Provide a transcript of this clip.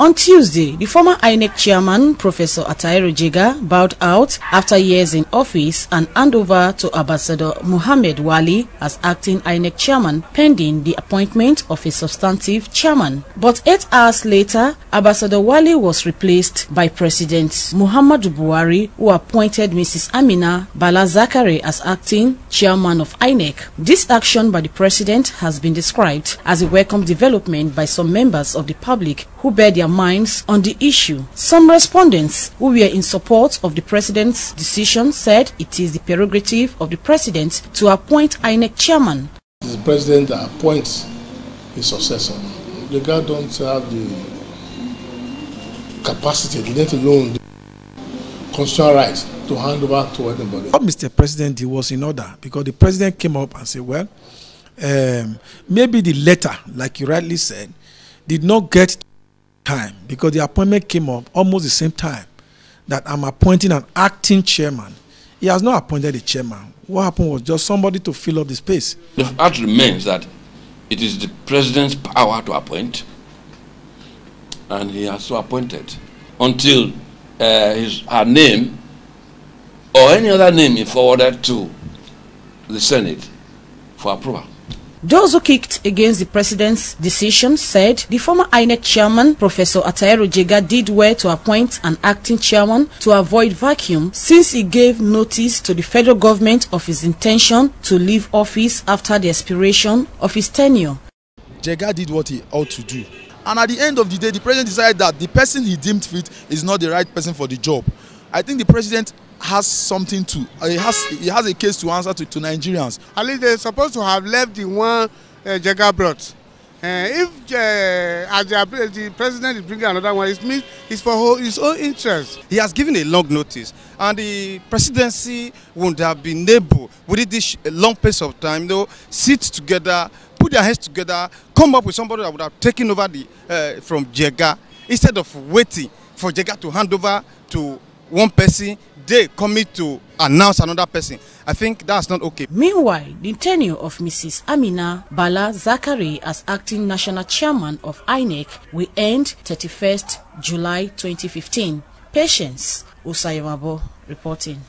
On Tuesday, the former INEC chairman, Professor Attahiru Jega, bowed out after years in office and handed over to Ambassador Muhammadu Wali as acting INEC chairman, pending the appointment of a substantive chairman. But 8 hours later, Ambassador Wali was replaced by President Muhammadu Buhari, who appointed Mrs. Amina Bala Zakari as acting chairman of INEC. This action by the president has been described as a welcome development by some members of the public who bear their minds on the issue. Some respondents who were in support of the president's decision said it is the prerogative of the president to appoint INEC chairman. The president appoints his successor. The guy don't have the capacity, let alone the constitutional right to hand over to anybody. What Mr. President did was in order, because the president came up and said, well, maybe the letter, like you rightly said, did not get time, because the appointment came up almost the same time that I'm appointing an acting chairman. He has not appointed a chairman. What happened was just somebody to fill up the space. The fact remains that it is the president's power to appoint, and he has so appointed until her name or any other name is forwarded to the Senate for approval. Those who kicked against the president's decision said the former INEC chairman, Professor Attahiru Jega, did well to appoint an acting chairman to avoid vacuum, since he gave notice to the federal government of his intention to leave office after the expiration of his tenure. Jega did what he ought to do. And at the end of the day, the president decided that the person he deemed fit is not the right person for the job. I think the president has something to, he has a case to answer to Nigerians. At least they're supposed to have left the one Jega brought. If the president is bringing another one, it means it's for his own interest. He has given a long notice, and the presidency wouldn't have been able, within this long pace of time, though, sit together, put their heads together, come up with somebody that would have taken over from Jega, instead of waiting for Jega to hand over to one person, they commit to announce another person. I think that's not okay. Meanwhile, the tenure of Mrs. Amina Bala Zakari as acting national chairman of INEC will end 31st July 2015. Patience Usayamabo reporting.